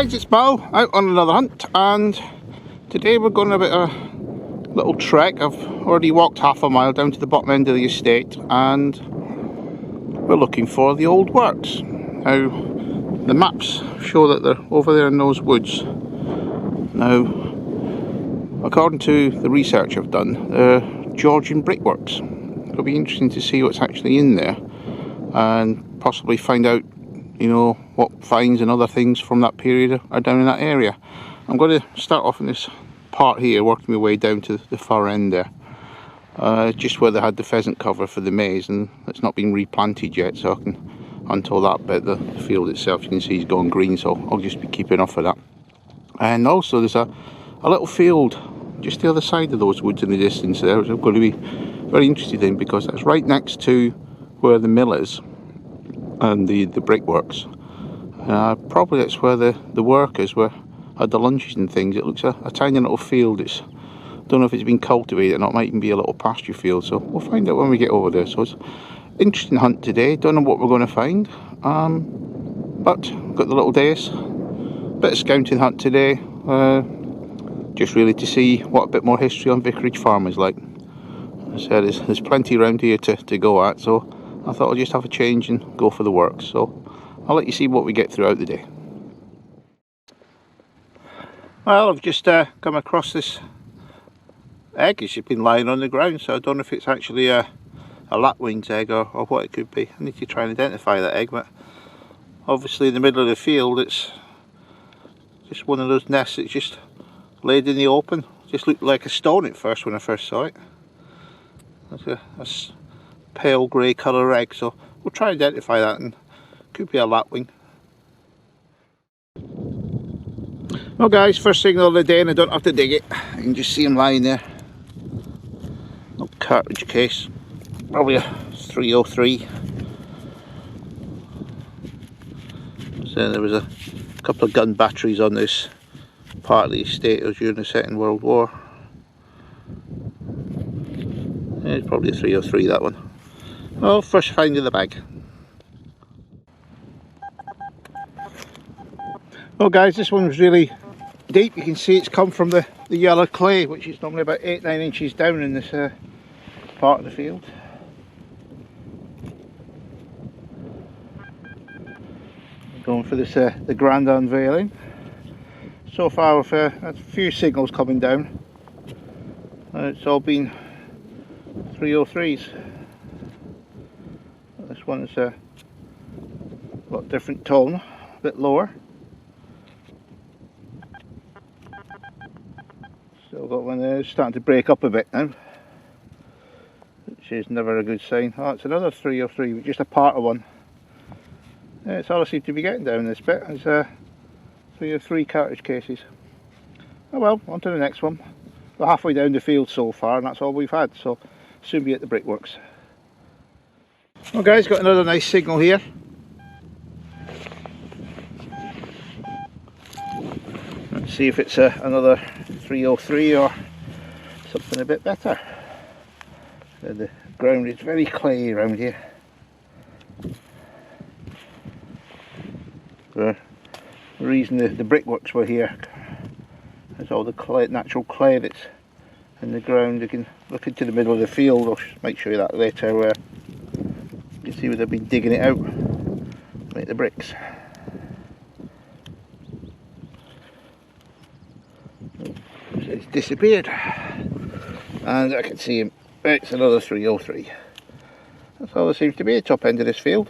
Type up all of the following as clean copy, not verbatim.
guys, it's Mal out on another hunt, and today we're going a bit of a little trek. I've already walked half a mile down to the bottom end of the estate and we're looking for the old works. Now the maps show that they're over there in those woods. Now according to the research I've done, they're Georgian brickworks. It'll be interesting to see what's actually in there and possibly find out, you know, what finds and other things from that period are down in that area. I'm going to start off in this part here, working my way down to the far end there, just where they had the pheasant cover for the maize, and it's not been replanted yet, so I can, until that bit, the field itself, you can see is going green, so I'll just be keeping off of that. And also there's a little field just the other side of those woods in the distance there, which I'm going to be very interested in, because that's right next to where the mill is and the brickworks. Probably that's where the workers had the lunches and things. It looks a tiny little field. Don't know if it's been cultivated or not. It might even be a little pasture field, so we'll find out when we get over there. So it's an interesting hunt today. Don't know what we're going to find, but got the little days, bit of scouting hunt today, just really to see what a bit more history on Vicarage Farm is like. As I said, there's plenty around here to go at, so I thought I'll just have a change and go for the works. So I'll let you see what we get throughout the day. Well, I've just come across this egg. It's just been lying on the ground, so I don't know if it's actually a lapwing's egg or what it could be. I need to try and identify that egg, but obviously in the middle of the field it's just one of those nests that's just laid in the open. Just looked like a stone at first when I first saw it. That's a pale grey colour egg, so we'll try and identify that, and could be a lapwing. Well guys, first signal of the day, and I don't have to dig it. You can just see him lying there. Little cartridge case, probably a 303. So there was a couple of gun batteries on this part of the estate during the Second World War. Yeah, it's probably a 303, that one. Well, first find in the bag. Well guys, this one was really deep. You can see it's come from the yellow clay, which is normally about 8-9 inches down in this part of the field. I'm going for this the grand unveiling. So far we've had a few signals coming down. It's all been 303s. This one is a lot different tone, a bit lower. Still got one there, it's starting to break up a bit now, which is never a good sign. Oh, it's another 303, just a part of one. Yeah, it's all I seem to be getting down this bit. It's 303 cartridge cases. Oh well, on to the next one. We're halfway down the field so far, and that's all we've had, so soon be at the brickworks. Well guys, got another nice signal here. Let's see if it's another 303 or something a bit better. The ground is very clayey around here. The reason the brickworks were here is all the clay, natural clay that's in the ground. You can look into the middle of the field. I'll might show you that later, where you can see where they've been digging it out to make the bricks. It's disappeared, and I can see him. It's another 303. That's all there seems to be at the top end of this field.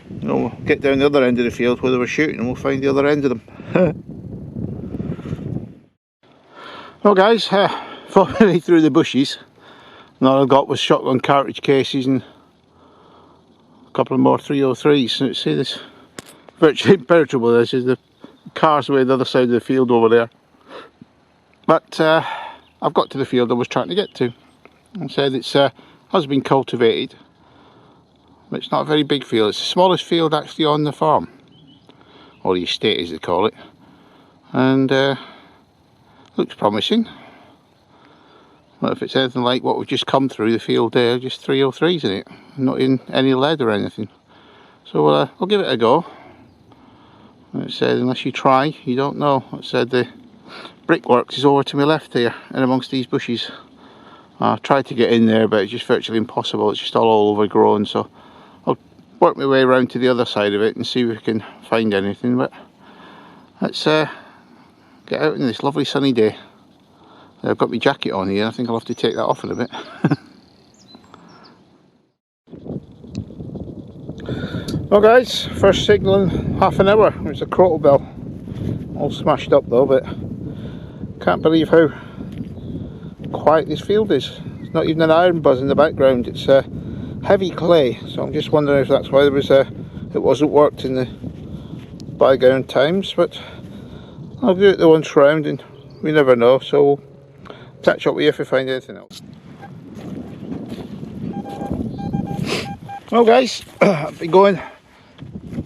We'll get down the other end of the field where they were shooting, and we'll find the other end of them. Well guys, fought my way through the bushes, and all I got was shotgun cartridge cases and a couple of more 303s. So see, this virtually impenetrable. This is the cars away the other side of the field over there. But I've got to the field I was trying to get to. I said it's has been cultivated, but it's not a very big field. It's the smallest field actually on the farm, or the estate as they call it, and looks promising. Well, if it's anything like what we've just come through the field there, just 303s in it, not in any lead or anything. So we'll give it a go. It said unless you try, you don't know. It said the brickworks is over to my left there, in amongst these bushes. I tried to get in there, but it's just virtually impossible. It's just all overgrown, so I'll work my way around to the other side of it and see if we can find anything. But let's get out in this lovely sunny day. I've got my jacket on here. I think I'll have to take that off in a bit. Well guys, first signal in half an hour. There's a crottle bell. All smashed up though, but can't believe how quiet this field is. It's not even an iron buzz in the background. It's heavy clay, so I'm just wondering if that's why there was it wasn't worked in the bygone times. But I'll do it the once round, and we never know. So we'll catch up with you if we find anything else. Well guys, I've been going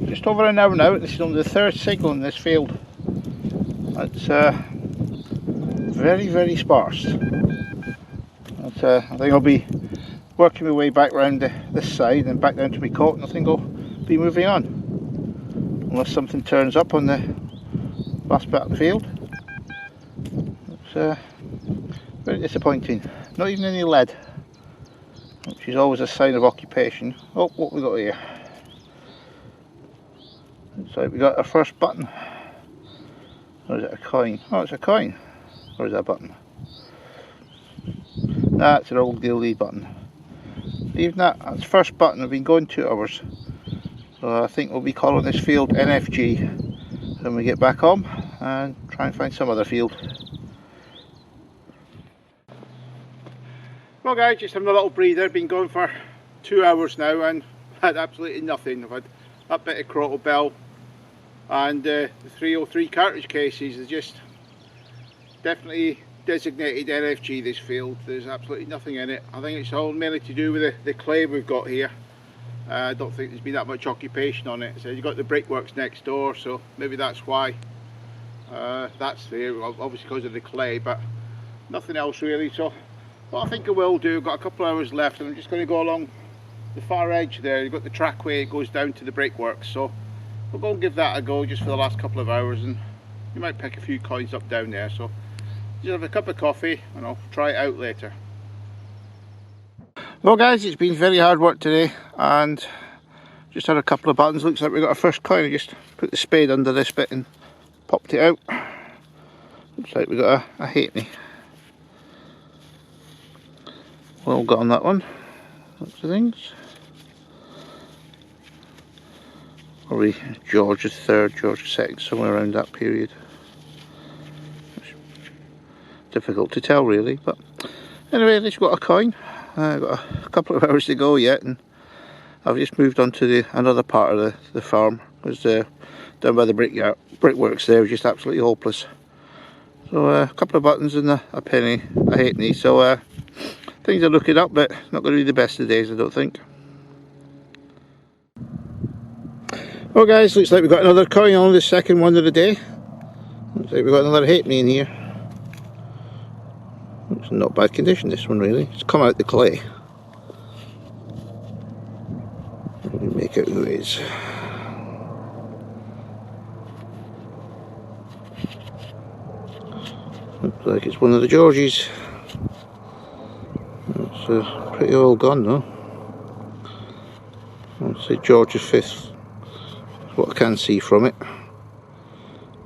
just over an hour now. This is only the third signal in this field. It's very, very sparse. But, I think I'll be working my way back round this side and back down to my coat, and I think I'll be moving on. Unless something turns up on the last bit of the field. It's very disappointing. Not even any lead, which is always a sign of occupation. Oh, what we got here? So we got our first button. Or is it a coin? Oh, it's a coin. Or is that a button? That's an old gilded button. Even that's the first button. We've been going 2 hours. So I think we'll be calling this field NFG when we get back home and try and find some other field. Well guys, just having a little breather. Been going for 2 hours now and had absolutely nothing. I've had that bit of crottle bell and the 303 cartridge cases. Are just definitely designated NFG, this field. There's absolutely nothing in it. I think it's all mainly to do with the clay we've got here. I don't think there's been that much occupation on it. So you've got the brickworks next door, so maybe that's why that's there, obviously because of the clay, but nothing else really. So what I think I will do, I've got a couple of hours left, and I'm just going to go along the far edge there. You've got the trackway, it goes down to the brickworks, so we'll go and give that a go just for the last couple of hours, and you might pick a few coins up down there. So just have a cup of coffee and I'll try it out later. Well guys, it's been very hard work today and just had a couple of buttons. Looks like we got our first coin. I just put the spade under this bit and popped it out. Looks like we got a halfpenny. Well got on that one. Lots of things. Probably George III, George II, somewhere around that period. Difficult to tell really, but anyway, at least we've got a coin. I've got a couple of hours to go yet, and I've just moved on to another part of the farm. Because down by the brickworks there was just absolutely hopeless. So a couple of buttons and a penny, a halfpenny. So things are looking up, but not going to be the best of days, I don't think. Well guys, looks like we've got another coin on, the second one of the day. Looks like we've got another halfpenny in here. It's not bad condition, this one really. It's come out the clay. Let me make out who it is. Looks like it's one of the Georgies. It's pretty all gone though. I'll say George V. That's what I can see from it.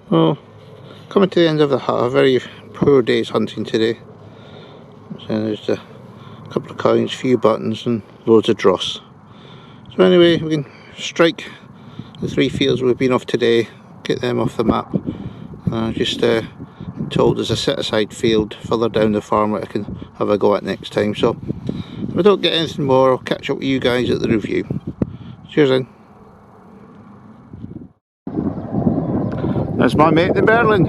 Well, coming to the end of a very poor day's hunting today. So there's a couple of coins, few buttons and loads of dross. So anyway, we can strike the 3 fields we've been off today, get them off the map. Just told there's a set aside field further down the farm that I can have a go at next time. So if I don't get anything more, I'll catch up with you guys at the review. Cheers then. That's my mate the Berlin.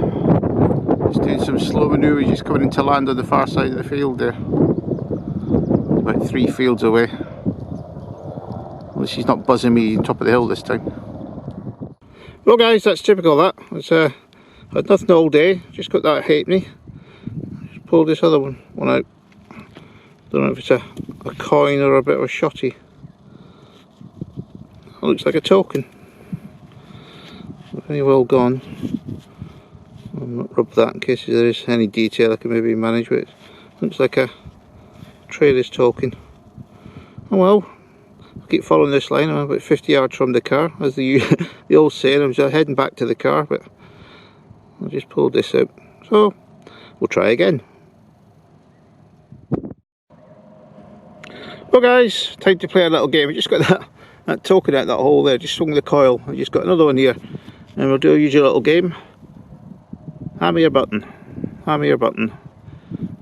He's doing some slow manoeuvres, just coming into land on the far side of the field there. About 3 fields away. At least he's not buzzing me on top of the hill this time. Well guys, that's typical of that. It's had nothing all day, just got that halfpenny. Just pulled this other one out. Don't know if it's a coin or a bit of a shotty. It looks like a token. very well gone. I'll not rub that in case there is any detail I can maybe manage with. Looks like a trailer's talking. Oh well, I'll keep following this line. I'm about 50 yards from the car, as the old saying. I was heading back to the car, but I just pulled this out. So we'll try again. Well guys, time to play a little game. I just got that token out that hole there, just swung the coil. I just got another one here, and we'll do a usual little game. Hammer your button, hammer your button.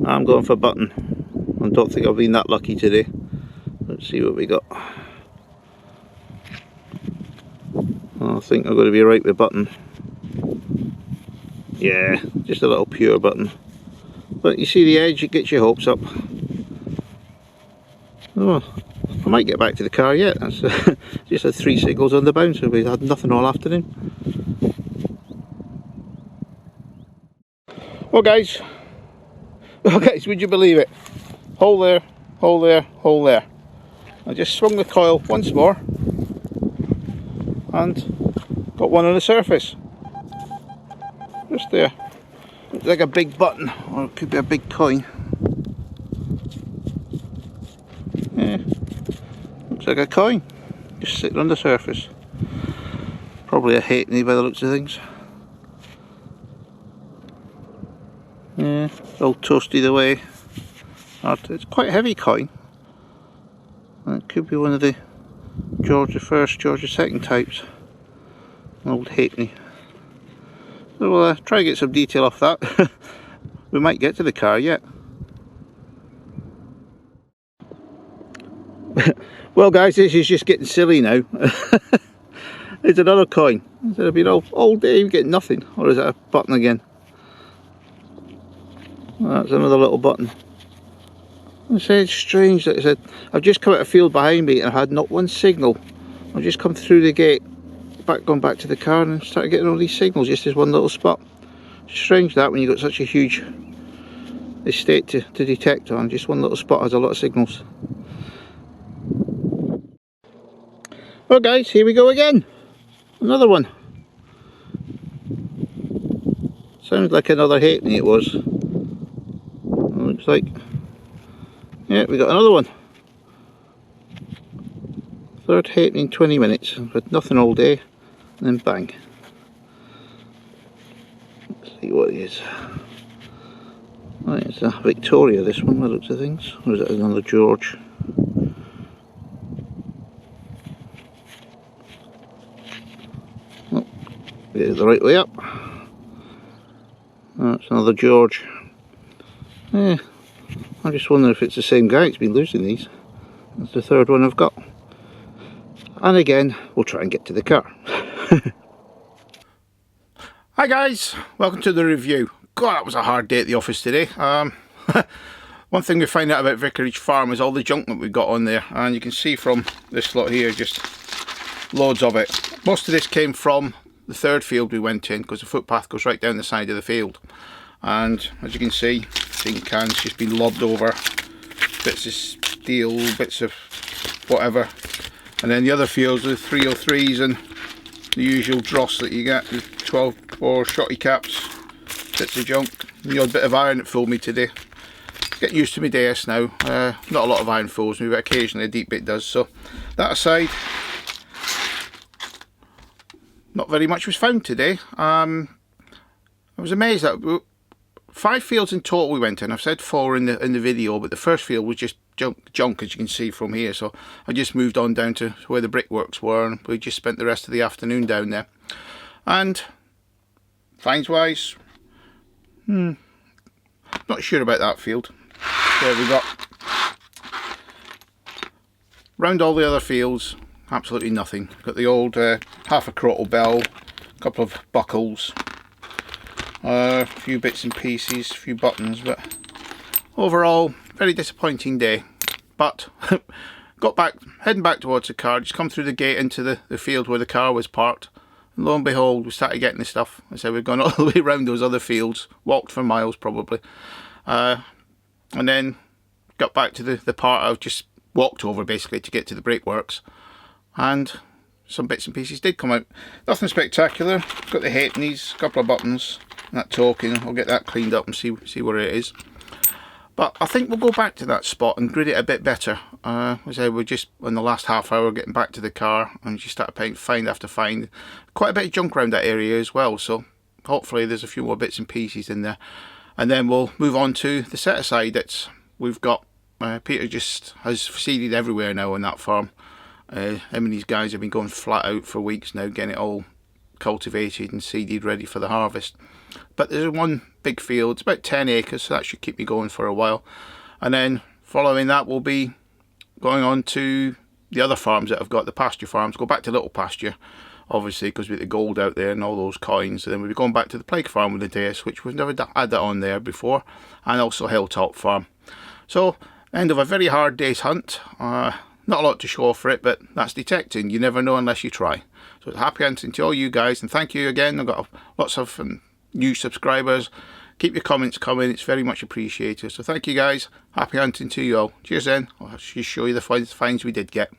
I'm going for button. I don't think I've been that lucky today. Let's see what we got. I think I'm going to be right with button. Yeah, just a little pure button. But you see the edge, it gets your hopes up. Oh, I might get back to the car yet. That's just had 3 signals on the bouncer. We had nothing all afternoon. Well guys, would you believe it? Hole there, hole there, hole there. I just swung the coil once more and got one on the surface. Just there. Looks like a big button, or it could be a big coin. Yeah, looks like a coin, just sitting on the surface. Probably a halfpenny by the looks of things. Yeah, all toasted away. It's quite a heavy coin. It could be one of the Georgia first, Georgia second types. An old halfpenny. So we'll try and get some detail off that. We might get to the car yet. Well guys, this is just getting silly now. It's another coin. Instead of being all day you get nothing. Or is it a button again? That's another little button. I say it's strange that I said I've just come out of field behind me and I had not one signal. I've just come through the gate, gone back to the car and started getting all these signals just as one little spot. It's strange that when you've got such a huge estate to detect on, just one little spot has a lot of signals. Well guys, here we go again. Another one. Sounds like another halfpenny it was. Looks like, yeah, we got another one. Third halfpenny in 20 minutes. I've had nothing all day, and then bang. Let's see what it is. Right, it's a Victoria, this one, by the looks of things. Or is it another George? Oh, get it the right way up. That's another George. Yeah, I'm just wondering if it's the same guy that's been losing these. That's the third one I've got. And again, we'll try and get to the car. Hi guys, welcome to the review. God, that was a hard day at the office today. One thing we find out about Vicarage Farm is all the junk that we got on there. And you can see from this lot here, just loads of it. Most of this came from the third field we went in, because the footpath goes right down the side of the field. And as you can see, tin cans just been lobbed over, bits of steel, bits of whatever. And then the other fields are 303s and the usual dross that you get, the 12-bore shotty caps, bits of junk, and the odd bit of iron that fooled me today. Getting used to my DS now. Not a lot of iron fools me, but occasionally a deep bit does. So that aside, not very much was found today. I was amazed that 5 fields in total we went in. I've said 4 in the video, but the first field was just junk as you can see from here. So I just moved on down to where the brickworks were, and we just spent the rest of the afternoon down there. And finds wise, not sure about that field. There we got. Round all the other fields, absolutely nothing. Got the old half a crottle bell, a couple of buckles. A few bits and pieces, a few buttons, but overall, very disappointing day. But got back, heading back towards the car, just come through the gate into the field where the car was parked, and lo and behold, we started getting the stuff. I said we've gone all the way around those other fields, walked for miles probably, and then got back to the part I've just walked over basically to get to the brickworks, and some bits and pieces did come out. Nothing spectacular. Got the halfpennies, a couple of buttons, and that token. I'll get that cleaned up and see where it is. But I think we'll go back to that spot and grid it a bit better. As I say, we're just in the last half hour getting back to the car, and just start to find after find. Quite a bit of junk around that area as well, so hopefully there's a few more bits and pieces in there. And then we'll move on to the set aside that we've got. Peter just has seeded everywhere now on that farm. Him and these guys have been going flat out for weeks now, getting it all cultivated and seeded ready for the harvest. But there's one big field, it's about 10 acres, so that should keep me going for a while. And then following that we'll be going on to the other farms that I've got, the pasture farms. Go back to Little Pasture, obviously, because with the gold out there and all those coins. And then we'll be going back to the Plague Farm with the Deus, which we've never had that on there before, and also Hilltop Farm. So, end of a very hard day's hunt. Not a lot to show for it, but that's detecting. You never know unless you try. So happy hunting to all you guys, and thank you again. I've got lots of new subscribers. Keep your comments coming, it's very much appreciated. So thank you guys, happy hunting to you all. Cheers then, I'll just show you the finds we did get.